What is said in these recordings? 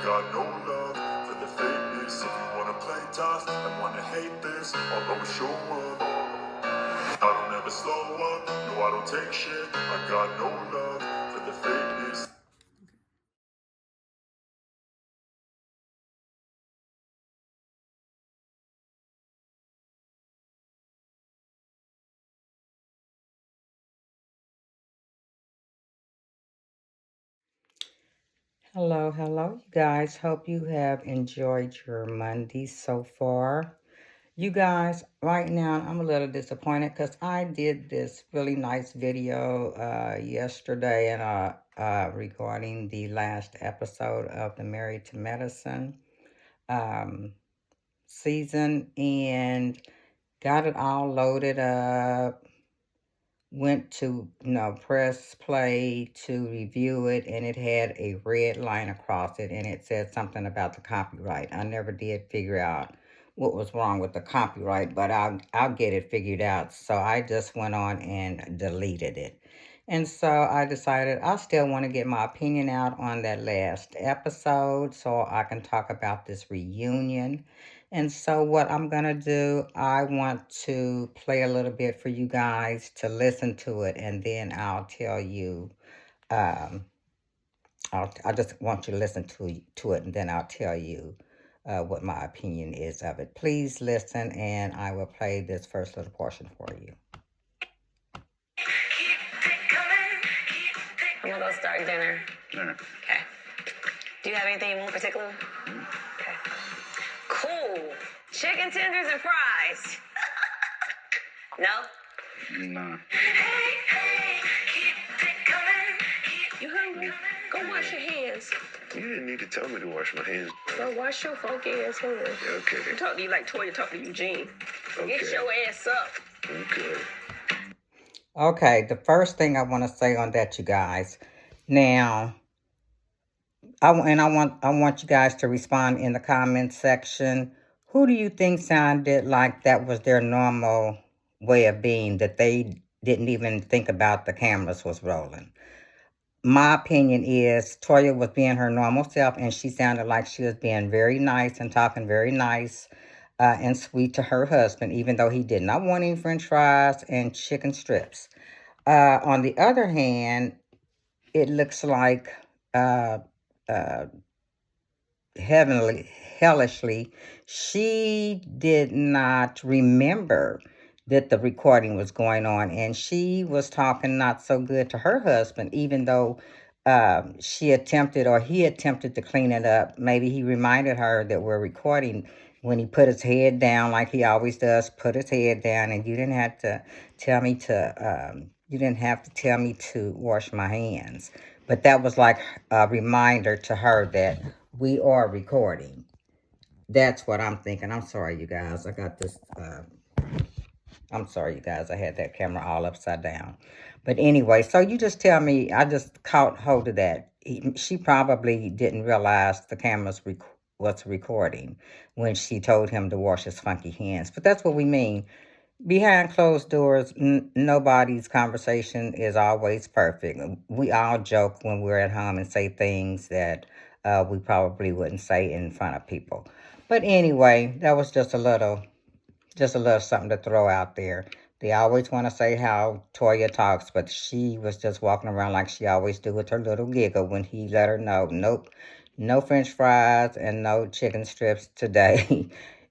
got no love for the fakeness. If you wanna play tough and wanna hate this, I'll always show up. I don't ever slow up, no I don't take shit. I got no love for the fakeness. Hello, hello, you guys. Hope you have enjoyed your Monday so far. You guys, right now, I'm a little disappointed because I did this really nice video yesterday and regarding the last episode of the Married to Medicine um, season and got it all loaded up. Went to press play to review it, and it had a red line across it, and it said something about the copyright. I never did figure out what was wrong with the copyright, but I'll get it figured out. So I just went on and deleted it. And so I decided I still want to get my opinion out on that last episode so I can talk about this reunion. And so what I'm going to do, I want to play a little bit for you guys to listen to it, and then I'll tell you, um, I just want you to listen to it, and then I'll tell you what my opinion is of it. Please listen, and I will play this first little portion for you. I'm going to go start dinner. Okay. Do you have anything in particular? Okay. Cool. Chicken tenders and fries. No? Nah. You hungry? Go wash your hands. You didn't need to tell me to wash my hands. Go wash your funky ass hands. Okay. I'm talking to you like Toya talking to Eugene. Okay. Get your ass up. Okay. Okay, the first thing I want to say on that, you guys. Now, I want you guys to respond in the comment section. Who do you think sounded like that was their normal way of being, that they didn't even think about the cameras was rolling? My opinion is Toya was being her normal self, and she sounded like she was being very nice and talking very nice and sweet to her husband, even though he did not want any french fries and chicken strips. On the other hand, it looks like hellishly, she did not remember that the recording was going on, and she was talking not so good to her husband, even though she attempted, or he attempted, to clean it up. Maybe he reminded her that we're recording when he put his head down, like he always does, put his head down, and you didn't have to tell me to wash my hands. But that was like a reminder to her that we are recording. That's what I'm thinking. I'm sorry, you guys. I got this. I'm sorry, you guys. I had that camera all upside down. But anyway, so you just tell me. I just caught hold of that. She probably didn't realize the cameras was recording when she told him to wash his funky hands. But that's what we mean. Behind closed doors, nobody's conversation is always perfect. We all joke when we're at home and say things that we probably wouldn't say in front of people. But anyway, that was just a little something to throw out there. They always want to say how Toya talks, but she was just walking around like she always do with her little giggle when he let her know, nope, no french fries and no chicken strips today.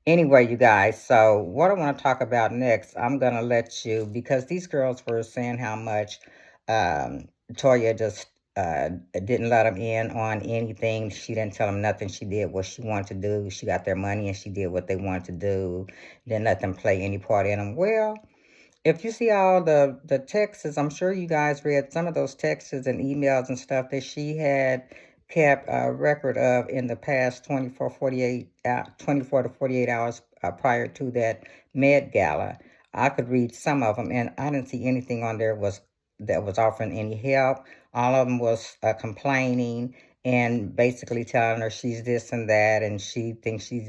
Anyway, you guys, so what I want to talk about next, I'm going to let you, because these girls were saying how much Toya just didn't let them in on anything. She didn't tell them nothing. She did what she wanted to do. She got their money and she did what they wanted to do. Didn't let them play any part in them. Well, if you see all the texts, I'm sure you guys read some of those texts and emails and stuff that she had kept a record of in the past 24 to 48 hours prior to that Med Gala. I could read some of them, and I didn't see anything on there that was offering any help. All of them was complaining and basically telling her she's this and that, and she thinks she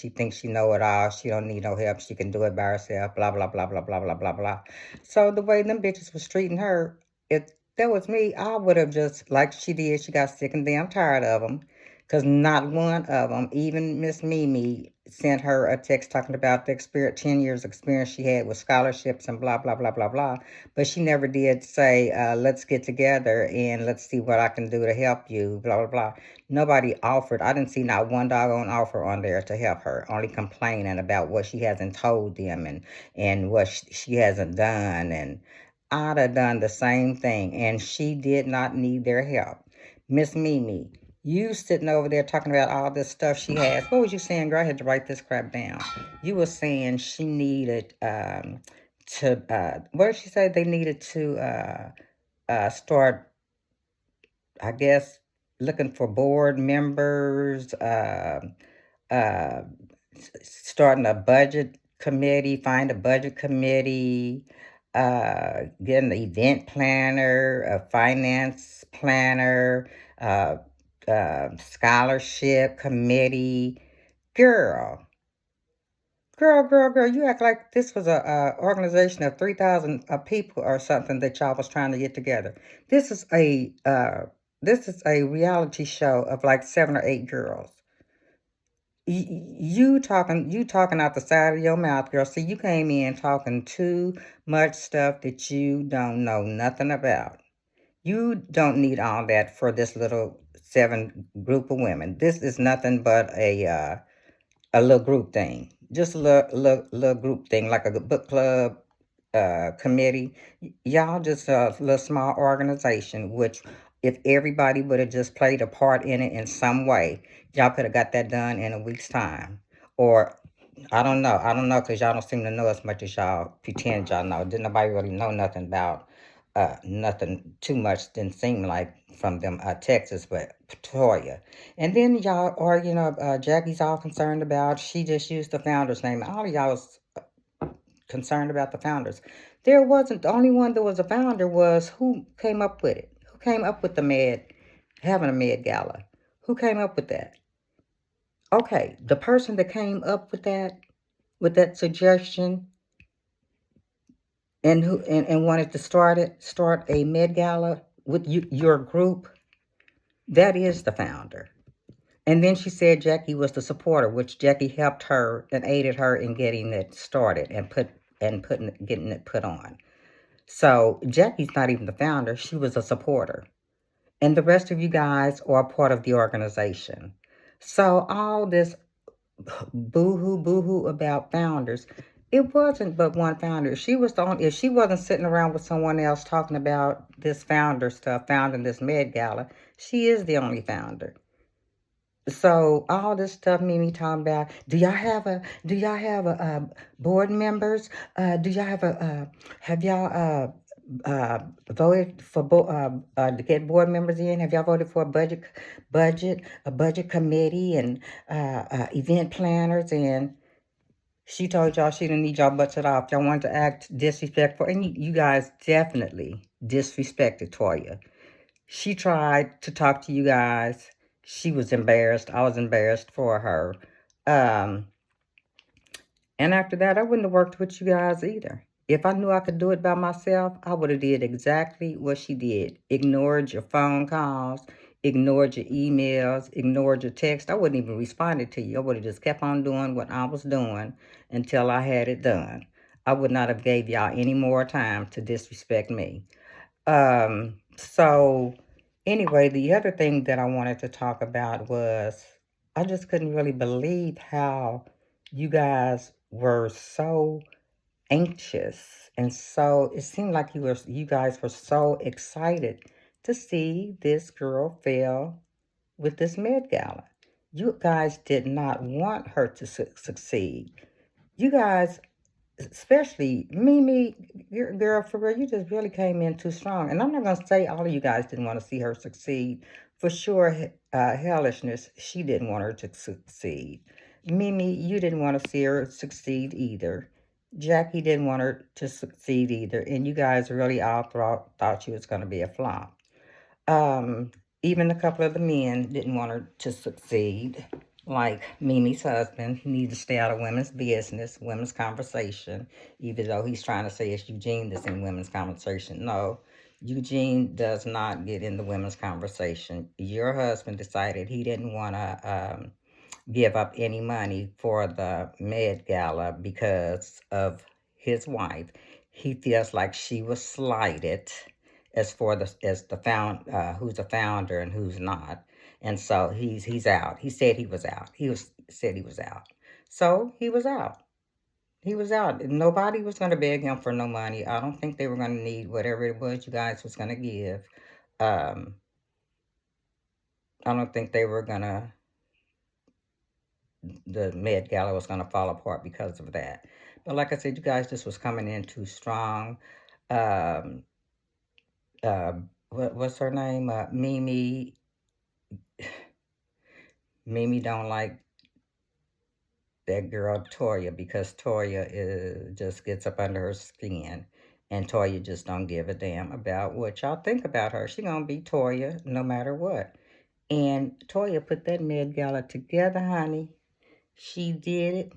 thinks she know it all. She don't need no help. She can do it by herself. Blah blah blah blah blah blah blah blah. So the way them bitches was treating her, if that was me, I would have just, like she did. She got sick and damn tired of them. Because not one of them, even Miss Mimi, sent her a text talking about the experience, 10 years experience she had with scholarships and blah, blah, blah, blah, blah. But she never did say, let's get together and let's see what I can do to help you, blah, blah, blah. Nobody offered. I didn't see not one doggone offer on there to help her, only complaining about what she hasn't told them and what she hasn't done. And I'd have done the same thing. And she did not need their help. Miss Mimi, you sitting over there talking about all this stuff she has. What was you saying, girl? I had to write this crap down. You were saying she needed what did she say? They needed to start, I guess, looking for board members, starting a budget committee, find a budget committee, get an event planner, a finance planner, scholarship committee. Girl, girl, you act like this was a organization of 3,000 people or something that y'all was trying to get together. This is a reality show of like 7 or 8 girls. You talking out the side of your mouth, girl. See, you came in talking too much stuff that you don't know nothing about. You don't need all that for this little 7 group of women. This is nothing but a little group thing. Just a little group thing, like a book club committee. Y'all just a little small organization, which if everybody would have just played a part in it in some way, y'all could have got that done in a week's time. Or I don't know, because y'all don't seem to know as much as y'all pretend y'all know. Didn't nobody really know nothing about nothing too much, didn't seem like from them Texas, but Toya. And then y'all are, Jackie's all concerned about, she just used the founder's name. All of y'all was concerned about the founders. There wasn't, the only one that was a founder was who came up with it. Who came up with having a med gala? Who came up with that? Okay, the person that came up with that suggestion and wanted to start a med gala with your group, that is the founder. And then she said Jackie was the supporter, which Jackie helped her and aided her in getting it started and getting it put on. So Jackie's not even the founder; she was a supporter, and the rest of you guys are part of the organization. So all this boo-hoo about founders, it wasn't but one founder. If she wasn't sitting around with someone else talking about this founder stuff, founding this med gala, she is the only founder. So all this stuff Mimi talking about, do y'all have board members? Do y'all have y'all voted for to get board members in? Have y'all voted for a budget committee and event planners? And she told y'all she didn't need y'all butts at all. If y'all wanted to act disrespectful, and you guys definitely disrespected Toya. She tried to talk to you guys. She was embarrassed. I was embarrassed for her. And after that, I wouldn't have worked with you guys either. If I knew I could do it by myself, I would have did exactly what she did. Ignored your phone calls, ignored your emails, ignored your text. I wouldn't even responded to you. I would have just kept on doing what I was doing until I had it done. I would not have gave y'all any more time to disrespect me. So anyway, the other thing that I wanted to talk about was I just couldn't really believe how you guys were so anxious and so it seemed like you guys were so excited to see this girl fail with this med gala. You guys did not want her to succeed. You guys, especially Mimi, girl, for real, you just really came in too strong. And I'm not going to say all of you guys didn't want to see her succeed. For sure, hellishness, she didn't want her to succeed. Mimi, you didn't want to see her succeed either. Jackie didn't want her to succeed either. And you guys really all thought she was going to be a flop. Even a couple of the men didn't want her to succeed. Like Mimi's husband, he needs to stay out of women's business, women's conversation, even though he's trying to say it's Eugene that's in women's conversation. No, Eugene does not get in the women's conversation. Your husband decided he didn't want to give up any money for the Med Gala because of his wife. He feels like she was slighted as the who's the founder and who's not, and so he's out. He said he was out. Said he was out. So he was out. He was out. Nobody was going to beg him for no money. I don't think they were going to need whatever it was you guys was going to give. Um, I don't think they were going to, the Met Gala was going to fall apart because of that. But like I said, you guys, this was coming in too strong. Um, what's her name? Mimi. Mimi don't like that girl Toya because just gets up under her skin. And Toya just don't give a damn about what y'all think about her. She gonna be Toya no matter what. And Toya put that Met Gala together, honey. She did it.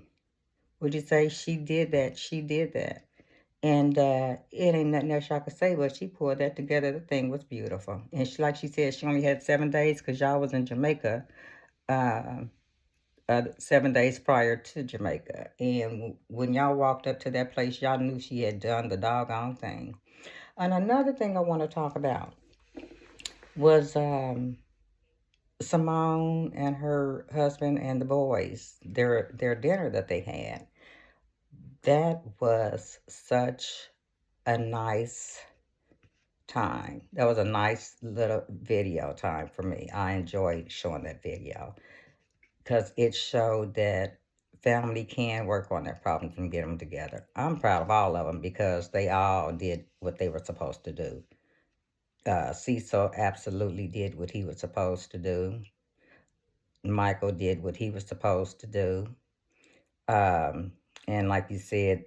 Would you say she did that? She did that. And it ain't nothing else y'all could say, but she pulled that together. The thing was beautiful. And she, like she said, she only had 7 days because y'all was in Jamaica 7 days prior to Jamaica. And when y'all walked up to that place, y'all knew she had done the doggone thing. And another thing I want to talk about was Simone and her husband and the boys, their dinner that they had. That was such a nice time. That was a nice little video time for me. I enjoyed showing that video because it showed that family can work on their problems and get them together. I'm proud of all of them because they all did what they were supposed to do. Cecil absolutely did what he was supposed to do. Michael did what he was supposed to do. Um, and like you said,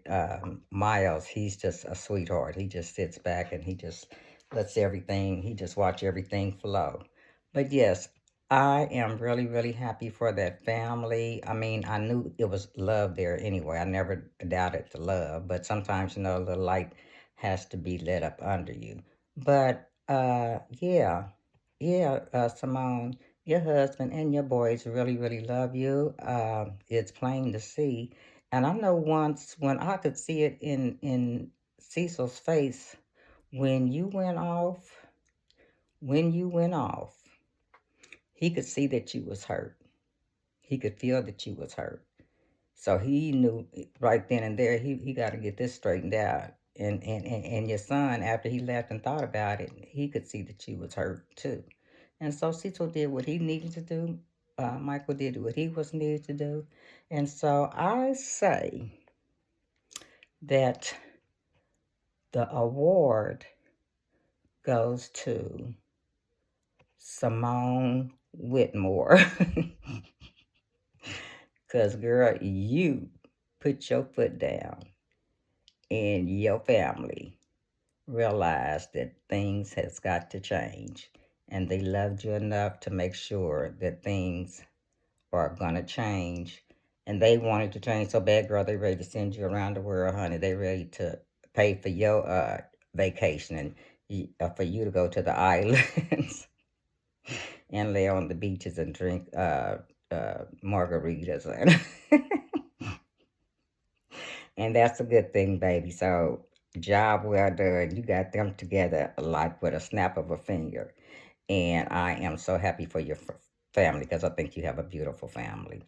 Miles, he's just a sweetheart. He just sits back and he just he just watch everything flow. But yes, I am really, really happy for that family. I mean, I knew it was love there anyway. I never doubted the love, but sometimes, the light has to be lit up under you. But, Simone, your husband and your boys really, really love you. It's plain to see. And I know once when I could see it in Cecil's face when you went off, he could see that you was hurt. He could feel that you was hurt. So he knew right then and there he got to get this straightened out. And your son, after he left and thought about it, he could see that you was hurt too. And so Cecil did what he needed to do. Michael did what he was needed to do. And so I say that the award goes to Simone Whitmore. Because, girl, you put your foot down and your family realized that things has got to change. And they loved you enough to make sure that things are going to change. And they wanted to change so bad, girl, they ready to send you around the world, honey. They ready to pay for your vacation and for you to go to the islands and lay on the beaches and drink margaritas. And that's a good thing, baby. So, job well done. You got them together like with a snap of a finger. And I am so happy for your family because I think you have a beautiful family.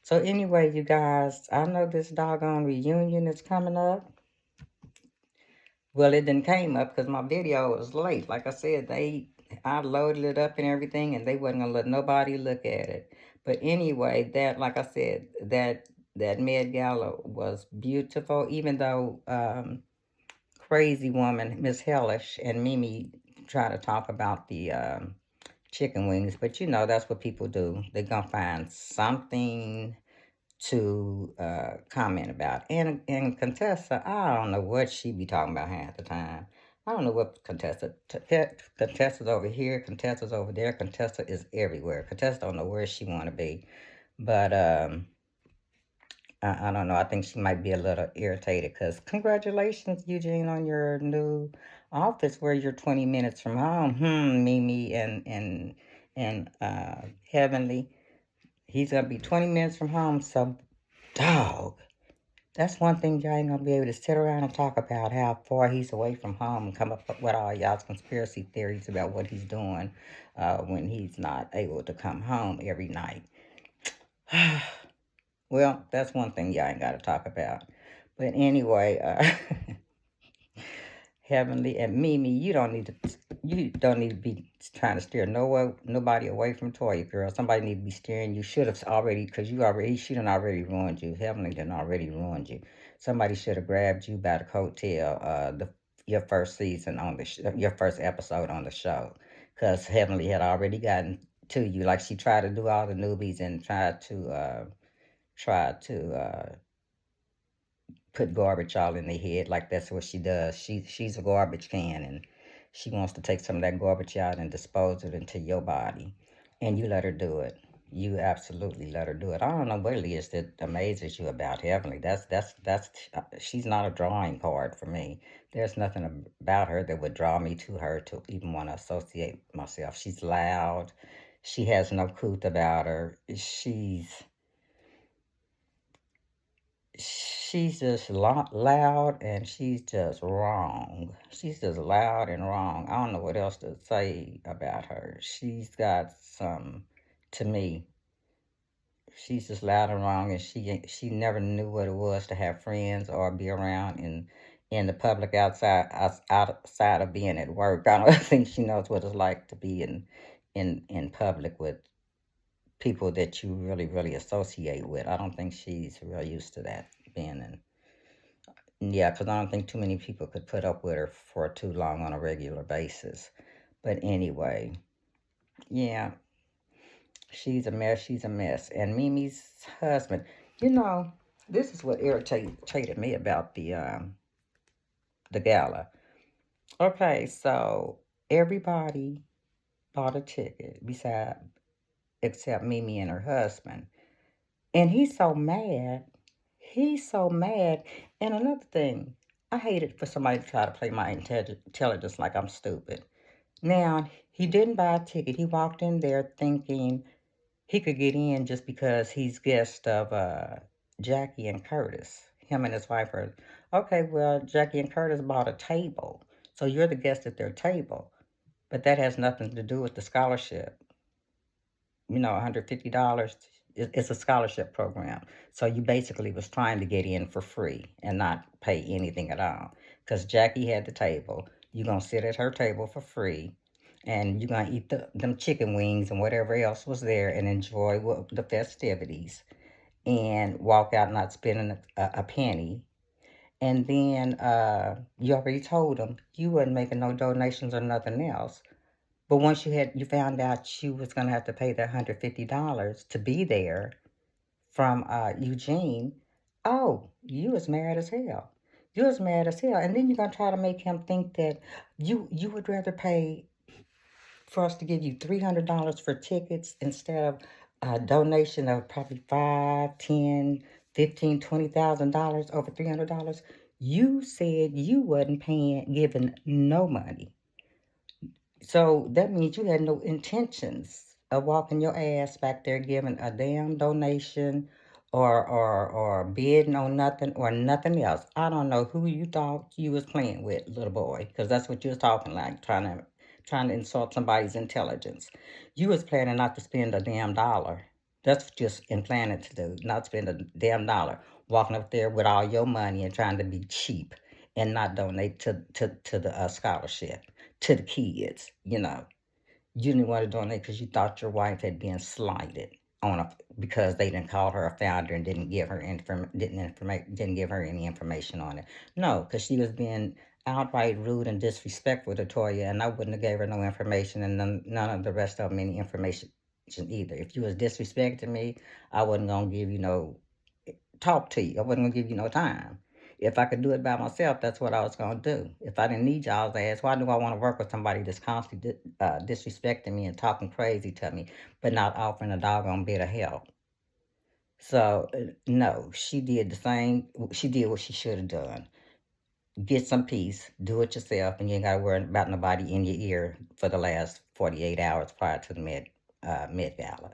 So, anyway, you guys, I know this doggone reunion is coming up. Well, it didn't came up because my video was late. Like I said, I loaded it up and everything, and they wasn't gonna let nobody look at it. But anyway, like I said, that Met Gala was beautiful. Even though crazy woman Miss Hellish and Mimi try to talk about the chicken wings, but that's what people do. They're gonna find something to comment about. And Contessa, I don't know what she be talking about half the time. I don't know what Contessa's over here, Contessa's over there, Contessa is everywhere. Contessa don't know where she want to be. But I don't know. I think she might be a little irritated because congratulations, Eugene, on your new office where you're 20 minutes from home. Mimi and Heavenly. He's gonna be 20 minutes from home, so dog. That's one thing y'all ain't gonna be able to sit around and talk about how far he's away from home and come up with all y'all's conspiracy theories about what he's doing when he's not able to come home every night. Well, that's one thing y'all ain't got to talk about. But anyway, Heavenly and Mimi, you don't need to be trying to steer nobody away from Toya, girl. Somebody need to be steering you. Should have already, because she done already ruined you. Heavenly done already ruined you. Somebody should have grabbed you by the coattail your first season on your first episode on the show, because Heavenly had already gotten to you. Like she tried to do all the newbies and tried to put garbage all in their head, like that's what she does. She's a garbage can, and she wants to take some of that garbage out and dispose it into your body, and you let her do it. You absolutely let her do it. I don't know what it is that amazes you about Heavenly. That's she's not a drawing card for me. There's nothing about her that would draw me to her to even want to associate myself. She's loud. She has no couth about her. She's just loud, and she's just wrong. She's just loud and wrong. I don't know what else to say about her. She's got some, to me, she's just loud and wrong, and she never knew what it was to have friends or be around in the public outside of being at work. I don't think she knows what it's like to be in public with people that you really, really associate with. I don't think she's real used to that, being in. Yeah, because I don't think too many people could put up with her for too long on a regular basis. But anyway, yeah, she's a mess. She's a mess. And Mimi's husband, this is what irritated me about the gala. Okay, so everybody bought a ticket except Mimi and her husband. And he's so mad. He's so mad. And another thing, I hate it for somebody to try to play my intelligence like I'm stupid. Now, he didn't buy a ticket. He walked in there thinking he could get in just because he's guest of Jackie and Curtis. Him and his wife are, okay, well, Jackie and Curtis bought a table. So you're the guest at their table. But that has nothing to do with the scholarship. $150. It's a scholarship program. So you basically was trying to get in for free and not pay anything at all. Because Jackie had the table. You're going to sit at her table for free. And you're going to eat them chicken wings and whatever else was there and enjoy the festivities. And walk out not spending a penny. And then you already told them you wasn't making no donations or nothing else. But once you found out you was gonna have to pay that $150 to be there from Eugene, oh, you was mad as hell. You was mad as hell, and then you're gonna try to make him think that you would rather pay for us to give you $300 for tickets instead of a donation of probably $5, 10, 15, $20,000 over $300. You said you wasn't giving no money. So that means you had no intentions of walking your ass back there giving a damn donation or bidding on nothing or nothing else. I don't know who you thought you was playing with, little boy, because that's what you was talking like, trying to insult somebody's intelligence. You was planning not to spend a damn dollar. That's just in planning to do, not spend a damn dollar. Walking up there with all your money and trying to be cheap and not donate to the scholarship to the kids. You didn't want to donate because you thought your wife had been slighted because they didn't call her a founder and didn't give her didn't give her any information on it. No, because she was being outright rude and disrespectful to Toya, and I wouldn't have gave her no information, and none of the rest of them any information either. If you was disrespecting me, I wasn't gonna give you no talk to you. I wasn't gonna give you no time. If I could do it by myself, that's what I was gonna do. If I didn't need y'all's ass, why do I want to work with somebody that's constantly disrespecting me and talking crazy to me, but not offering a doggone bit of help? So no, she did the same. She did what she should have done. get some peace, do it yourself, and you ain't got to worry about nobody in your ear for the last 48 hours prior to the Met Gala.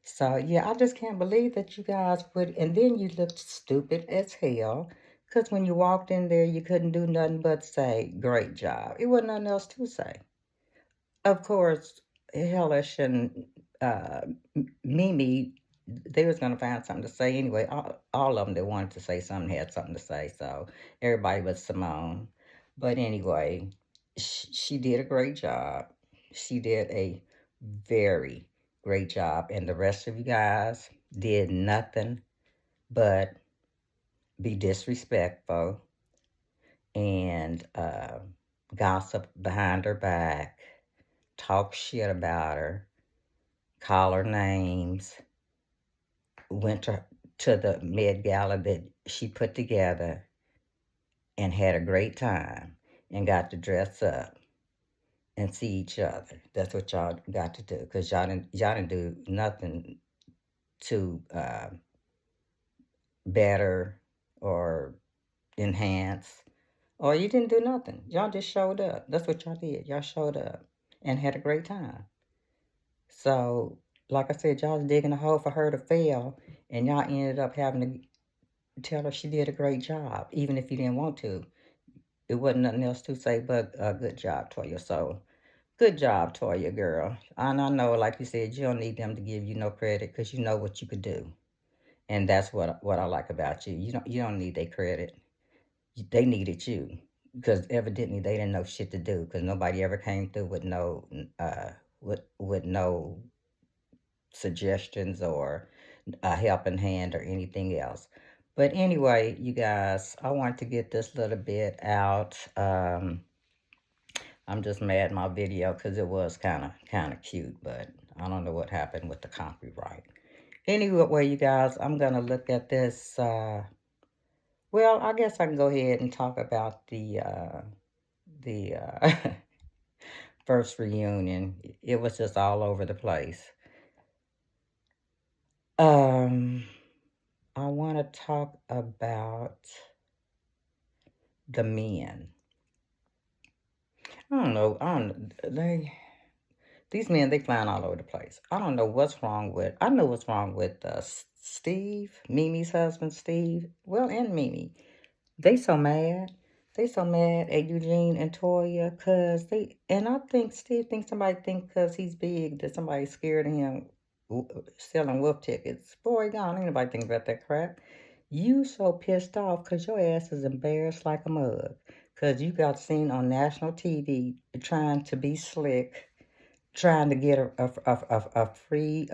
So, yeah, I just can't believe that you guys would, and then you looked stupid as hell, because when you walked in there, you couldn't do nothing but say, great job. It wasn't nothing else to say. Of course, Hellish and uh, Mimi, they was gonna find something to say anyway. All of them that wanted to say something had something to say. So everybody but Simone. But anyway, she did a great job. She did a very great job, and the rest of you guys did nothing but be disrespectful and gossip behind her back, talk shit about her, call her names, went to the Met Gala that she put together and had a great time and got to dress up and see each other. That's what y'all got to do, because y'all didn't do nothing to better or enhance, or you didn't do nothing. Y'all just showed up. That's what y'all did. Y'all showed up and had a great time. So, like I said, y'all was digging a hole for her to fail, and y'all ended up having to tell her she did a great job, even if you didn't want to. It wasn't nothing else to say but good job, Toya. So, good job, Toya, girl. And I know, like you said, you don't need them to give you no credit because you know what you could do, and that's what I like about you. You don't need their credit. They needed you because evidently they didn't know shit to do because nobody ever came through with no with no suggestions or a helping hand or anything else. But anyway, you guys, I want to get this little bit out. I'm just mad my video because it was kind of cute, but I don't know what happened with the copyright. Anyway, you guys, I'm gonna look at this. Well, I guess I can go ahead and talk about the first reunion. It was just all over the place. Um, I want to talk about the men. I don't know. These men, they flying all over the place. I don't know what's wrong with. I know what's wrong with Steve, Mimi's husband, Steve. Well, and Mimi, they so mad. They so mad at Eugene and Toya because they. And I think Steve thinks somebody think because he's big that somebody's scared of him selling wolf tickets. Boy, gone. Ain't nobody think about that crap. You so pissed off because your ass is embarrassed like a mug. Because you got seen on national TV trying to be slick, trying to get a free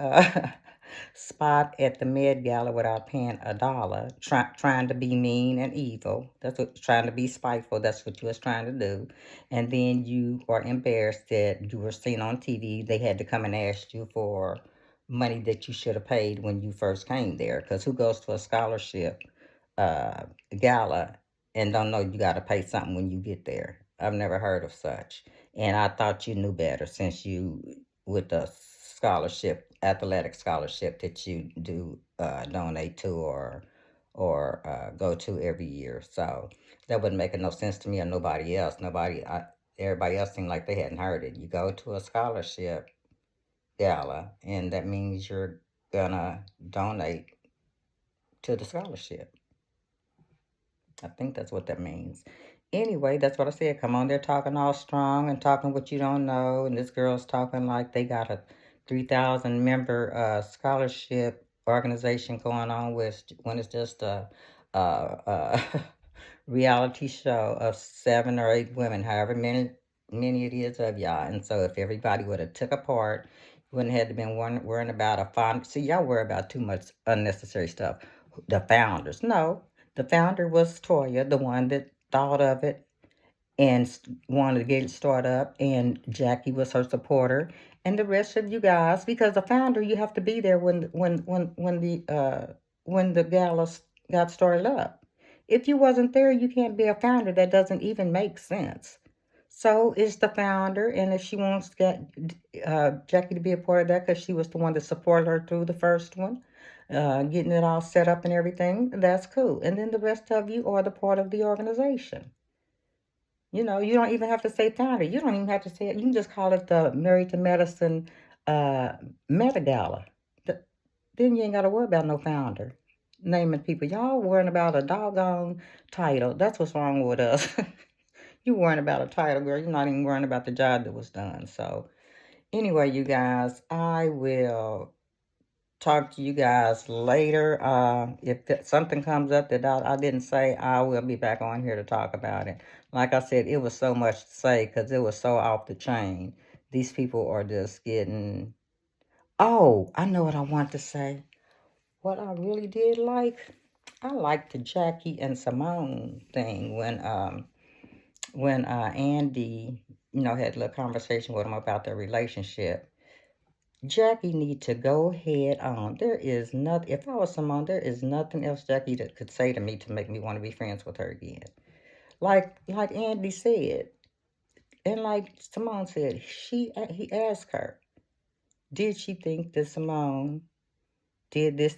spot at the Met Gala without paying $1, trying to be mean and evil. That's what, trying to be spiteful. That's what you was trying to do. And then you are embarrassed that you were seen on TV. They had to come and ask you for money that you should have paid when you first came there. Because who goes to a scholarship uh, gala and don't know you got to pay something when you get there? I've never heard of such. And I thought you knew better since you, with the scholarship, athletic scholarship that you do donate to or go to every year. So that wouldn't make no sense to me or nobody else. Everybody else seemed like they hadn't heard it. You go to a scholarship gala, and that means you're gonna donate to the scholarship. I think that's what that means. Anyway, that's what I said. Come on, they're talking all strong and talking what you don't know. And this girl's talking like they got a 3,000 member scholarship organization going on with when it's just a reality show of 7 or 8 women, however many it is of y'all. And so if everybody would have took a part, you wouldn't have been worrying about a fund. See, y'all worry about too much unnecessary stuff. The founders, no. The founder was Toya, the one that thought of it and wanted to get it started up, and Jackie was her supporter, and the rest of you guys, because the founder, you have to be there when the gala got started up. If you wasn't there, you can't be a founder. That doesn't even make sense. So it's the founder, and if she wants to get Jackie to be a part of that because she was the one that supported her through the first one, getting it all set up and everything, that's cool. And then the rest of you are the part of the organization. You know, you don't even have to say founder. You don't even have to say it. You can just call it the Married to Medicine Meta Gala. Then you ain't got to worry about no founder. Naming people. Y'all worrying about a doggone title. That's what's wrong with us. You worrying about a title, girl. You're not even worrying about the job that was done. So, anyway, you guys, I will talk to you guys later. If something comes up that I didn't say, I will be back on here to talk about it. Like I said, it was so much to say because it was so off the chain. These people are just getting... Oh, I know what I want to say. What I really did like, I liked the Jackie and Simone thing when Andy, had a little conversation with him about their relationship. Jackie need to go head on. There is nothing. If I was Simone, there is nothing else Jackie that could say to me to make me want to be friends with her again. Like Andy said, and like Simone said, he asked her, did she think that Simone did this,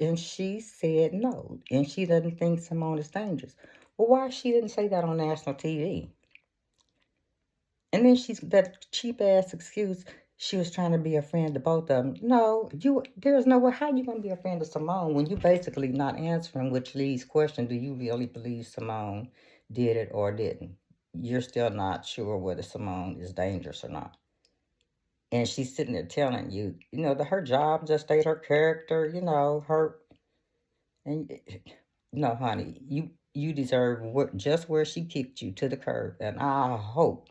and she said no, and she doesn't think Simone is dangerous. Well, why she didn't say that on national TV? And then she's that cheap ass excuse. She was trying to be a friend to both of them. No, there's no way. How you gonna be a friend of Simone when you basically not answering, which leads question: do you really believe Simone did it or didn't? You're still not sure whether Simone is dangerous or not. And she's sitting there telling you, that her job just stayed her character. Her and no, honey, you deserve just where she kicked you to the curb. And I hope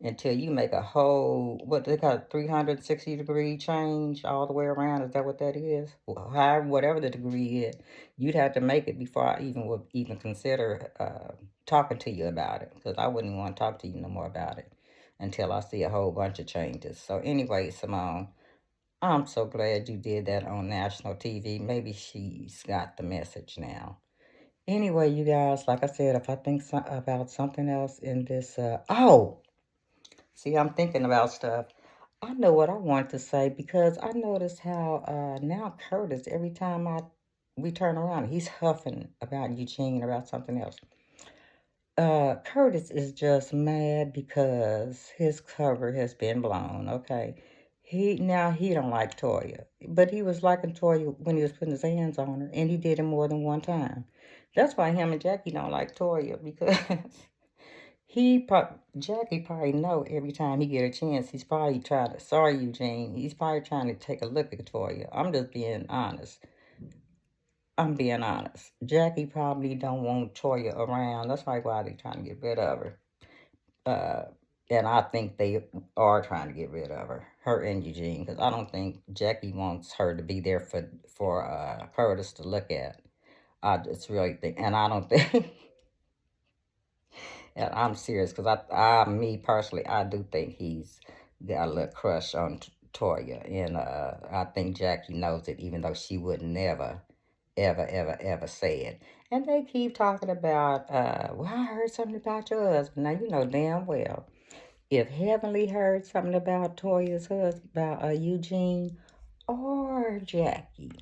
until you make a whole, what they got, 360-degree change all the way around. Is that what that is? Well, however, whatever the degree is, you'd have to make it before I would even consider talking to you about it, because I wouldn't want to talk to you no more about it until I see a whole bunch of changes. So anyway, Simone, I'm so glad you did that on national TV. Maybe she's got the message now. Anyway, you guys, like I said, if I think about something else in this, see, I'm thinking about stuff. I know what I want to say because I noticed how now Curtis, every time we turn around, he's huffing about Eugene, about something else. Curtis is just mad because his cover has been blown. Okay, he don't like Toya, but he was liking Toya when he was putting his hands on her, and he did it more than one time. That's why him and Jackie don't like Toya, because Jackie probably know every time he get a chance, he's probably trying to. Sorry, Eugene. He's probably trying to take a look at Toya. I'm just being honest. I'm being honest. Jackie probably don't want Toya around. That's probably why they trying to get rid of her. Uh, and I think they are trying to get rid of her and Eugene, because I don't think Jackie wants her to be there for Curtis to look at. I just really think, and I don't think, and I'm serious, because me personally, I do think he's got a little crush on Toya, and I think Jackie knows it, even though she would never, ever, ever, ever say it. And they keep talking about, well, I heard something about your husband. Now, you know damn well, if Heavenly heard something about Toya's husband, about Eugene or Jackie,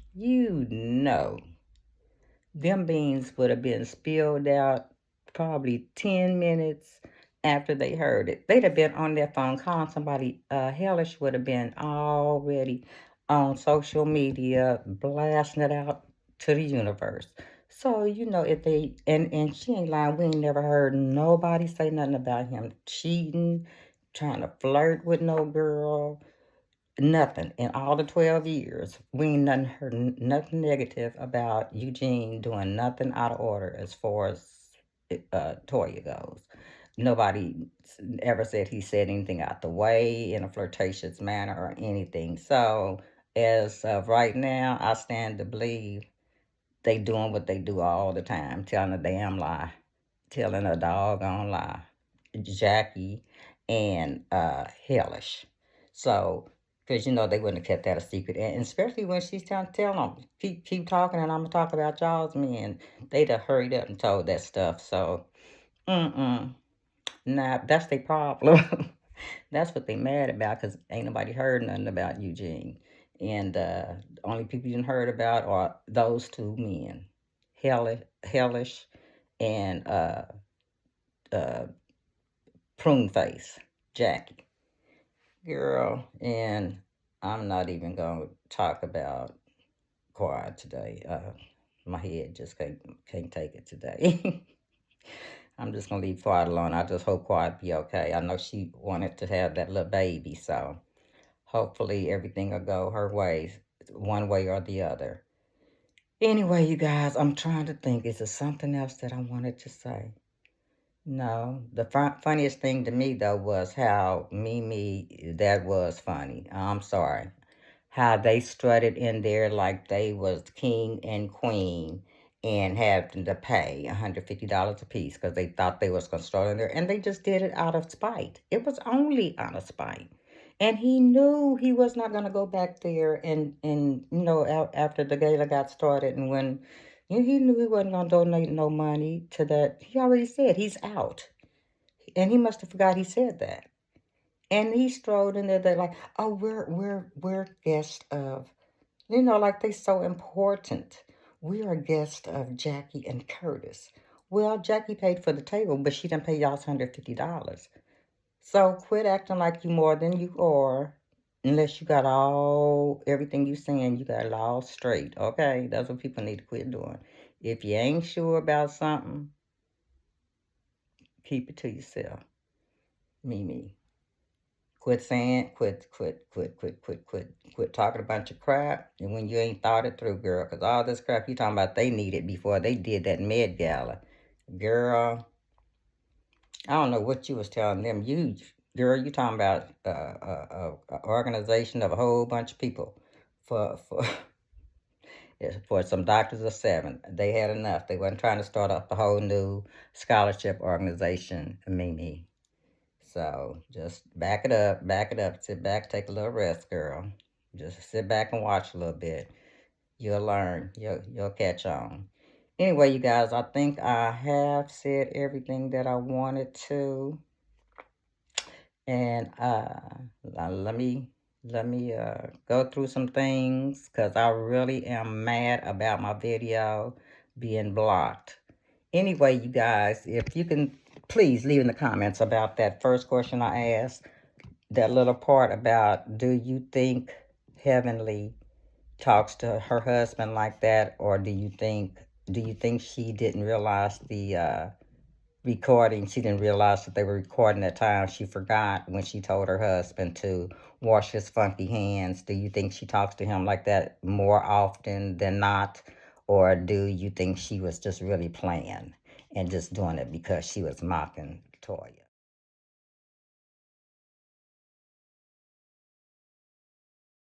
them beans would have been spilled out probably 10 minutes after they heard it. They'd have been on their phone calling somebody. Hellish would have been already on social media blasting it out to the universe. So, if they, and she ain't lying, we ain't never heard nobody say nothing about him cheating, trying to flirt with no girl. Nothing in all the 12 years. We ain't heard nothing negative about Eugene doing nothing out of order as far as Toya goes. Nobody ever said he said anything out the way in a flirtatious manner or anything. So, as of right now, I stand to believe they doing what they do all the time, telling a damn lie, telling a doggone lie. Jackie and Hellish. So, because they wouldn't have kept that a secret, and especially when she's telling them, keep talking, and I'm gonna talk about y'all's men. They'd have hurried up and told that stuff. So, nah, that's their problem. That's what they mad about, because ain't nobody heard nothing about Eugene, and the only people you heard about are those two men, Hellish and prune face, Jackie. Girl, and I'm not even gonna talk about Quiet today. My head just can't take it today. I'm just gonna leave Quiet alone. I just hope Quiet be okay. I know she wanted to have that little baby, so hopefully everything will go her way, one way or the other. Anyway, you guys, I'm trying to think. Is there something else that I wanted to say? No, the funniest thing to me though was how Mimi, that was funny. I'm sorry. How they strutted in there like they was king and queen and having to pay $150 a piece because they thought they was going to stroll in there. And they just did it out of spite. It was only out of spite. And he knew he was not going to go back there and after the gala got started and when he knew he wasn't going to donate no money to that. He already said he's out. And he must have forgot he said that. And he strolled in there. They're like, oh, we're guests of, like they so important. We are guests of Jackie and Curtis. Well, Jackie paid for the table, but she didn't pay y'all $150. So quit acting like you more than you are, unless you got everything you saying, you got it all straight. Okay, that's what people need to quit doing. If you ain't sure about something, keep it to yourself. Me. Quit saying, quit talking a bunch of crap. And when you ain't thought it through, girl, because all this crap you talking about, they needed before they did that Med Gala. Girl, I don't know what you was telling them. Girl, you talking about a organization of a whole bunch of people for for some doctors of 7. They had enough. They wasn't trying to start up a whole new scholarship organization, Mimi. So just back it up, sit back, take a little rest, girl. Just sit back and watch a little bit. You'll learn. You'll catch on. Anyway, you guys, I think I have said everything that I wanted to. And let me go through some things because I really am mad about my video being blocked. Anyway, you guys, if you can please leave in the comments about that first question I asked, that little part about, do you think Heavenly talks to her husband like that, or do you think she didn't realize the recording? She didn't realize that they were recording at time. She forgot when she told her husband to wash his funky hands. Do you think she talks to him like that more often than not? Or do you think she was just really playing and just doing it because she was mocking Toya?